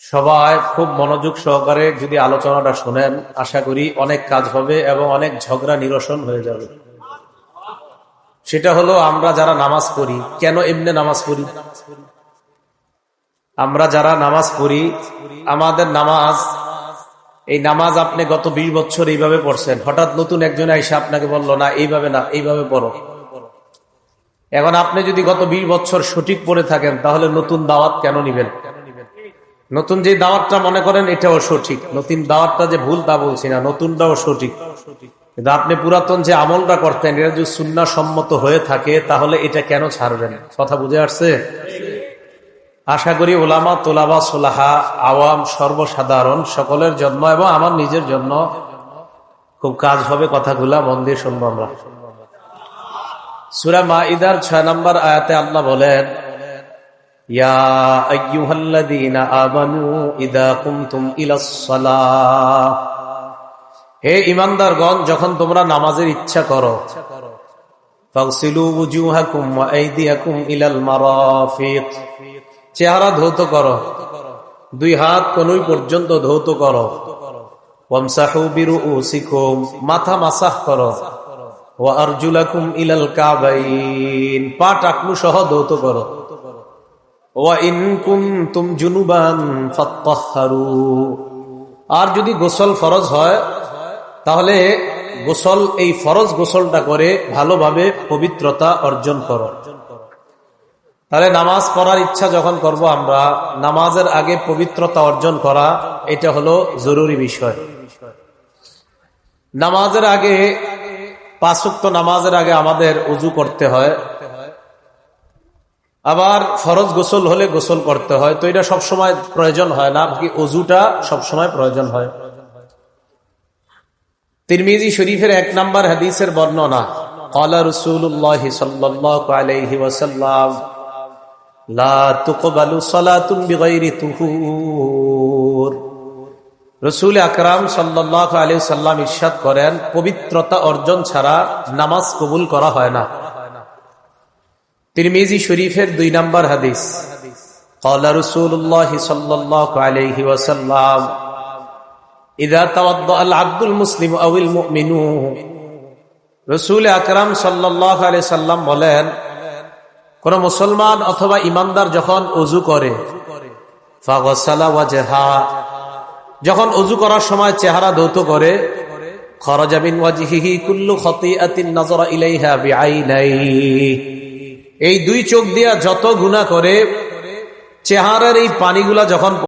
সবাই খুব মনোযোগ সহকারে যদি আলোচনাটা শোনেন, আশা করি অনেক কাজ হবে এবং অনেক ঝগড়া নিরসন হয়ে যাবে। সেটা হলো, আমরা যারা নামাজ পড়ি, কেন এমনি নামাজ পড়ি? আমরা যারা নামাজ পড়ি, আমাদের নামাজ, এই নামাজ আপনি গত 20 বছর এইভাবে পড়ছেন, হঠাৎ নতুন একজন এসে আপনাকে বললো না এইভাবে না, এইভাবে পড়ো। এখন আপনি যদি গত 20 বছর সঠিক পড়ে থাকেন, তাহলে নতুন দাওয়াত কেন নিবেন? নতুন যে দাওয়াতটা মনে করেন এটাও সঠিক, নতুন দাওয়াতটা যে ভুল তা বলছি না, নতুনটাও সঠিক। কিন্তু আপনি পুরাতন যে আমলটা করতেন, এটা যদি সুন্নাহ সম্মত হয়ে থাকে, তাহলে এটা কেন ছাড়বেন? কথা বুঝে আসছে? আশা করি ওলামা, তোলাবা, সোলাহা, আওয়াম, সর্বসাধারণ সকলের জন্য এবং আমার নিজের জন্য খুব কাজ হবে। কথাগুলা মন দিয়ে শুনবো আমরা। সূরা মাইদার 6 নম্বর আয়াতে আল্লাহ বলেন, ইয়া আইয়ুহাল্লাযীনা আমানু ইযা কুমতুম ইলাস সালাহ, হে ঈমানদারগণ, যখন তোমরা নামাজের ইচ্ছা করো, ফাগসিলু ওয়ুজুহাকুম ওয়া আইদিয়াকুম ইলাল মারাফিক, চেহারা ধৌত করো, 2 হাত কনুই পর্যন্ত ধৌত করো, ওয়ামসাহু বিরুউসিকুম, মাথা মাসাহ করো, ওয়া আরজুলাকুম ইলাল কাবাইন, পা টাকনু সহ ধৌত করো, ওয়া ইন কুনতুম জুনুবান ফাত্তাহহারু, আর যদি গোসল ফরজ হয় তাহলে গোসল, এই ফরজ গোসলটা করে ভালোভাবে পবিত্রতা অর্জন করো। তাহলে নামাজ পড়ার ইচ্ছা যখন করব আমরা, নামাজের আগে পবিত্রতা অর্জন করা, এটা হলো জরুরি বিষয়। নামাজের আগে, 5 ওয়াক্ত নামাজের আগে আমাদের ওযু করতে হয়, আবার ফরজ গোসল হলে গোসল করতে হয়। তো এটা সবসময় প্রয়োজন হয় না, কি ওযুটা সবসময় প্রয়োজন হয়। তিরমিজি শরীফের 1 নম্বর হাদিসের বর্ণনা, ক্বালা রাসূলুল্লাহ সাল্লাল্লাহু আলাইহি ওয়াসাল্লাম, লা তুকবালু সালাতুন বিগাইরি তুহুর, রাসূল আকরাম সাল্লাল্লাহু আলাইহি ওয়াসাল্লাম ইরশাদ করেন, পবিত্রতা অর্জন ছাড়া নামাজ কবুল করা হয় না। তিরমিজি শরীফের 2 নম্বর হাদিস, ক্বালা রাসূলুল্লাহ সাল্লাল্লাহু আলাইহি ওয়াসাল্লাম, ইযা তাওয়াদ্দা আল আবদুল মুসলিম আওয়াল মুমিনু, রাসূল আকরাম সাল্লাল্লাহু আলাইহি ওয়াসাল্লাম বলেন, কোন মুসলমান অথবা ঈমানদার যখন ওযু করে, ফাগসালা ওয়াজহা, যখন ওযু করার সময় চেহারা ধৌত করে, খারাজা মিন ওয়াজহিহি কুল্লু খাতিআতিন নাযারা ইলাইহা বিআইনাইহি, এই 2 চোখ দিয়া যত গুনাহ করে, চেহারার এই পানিগুলা যখন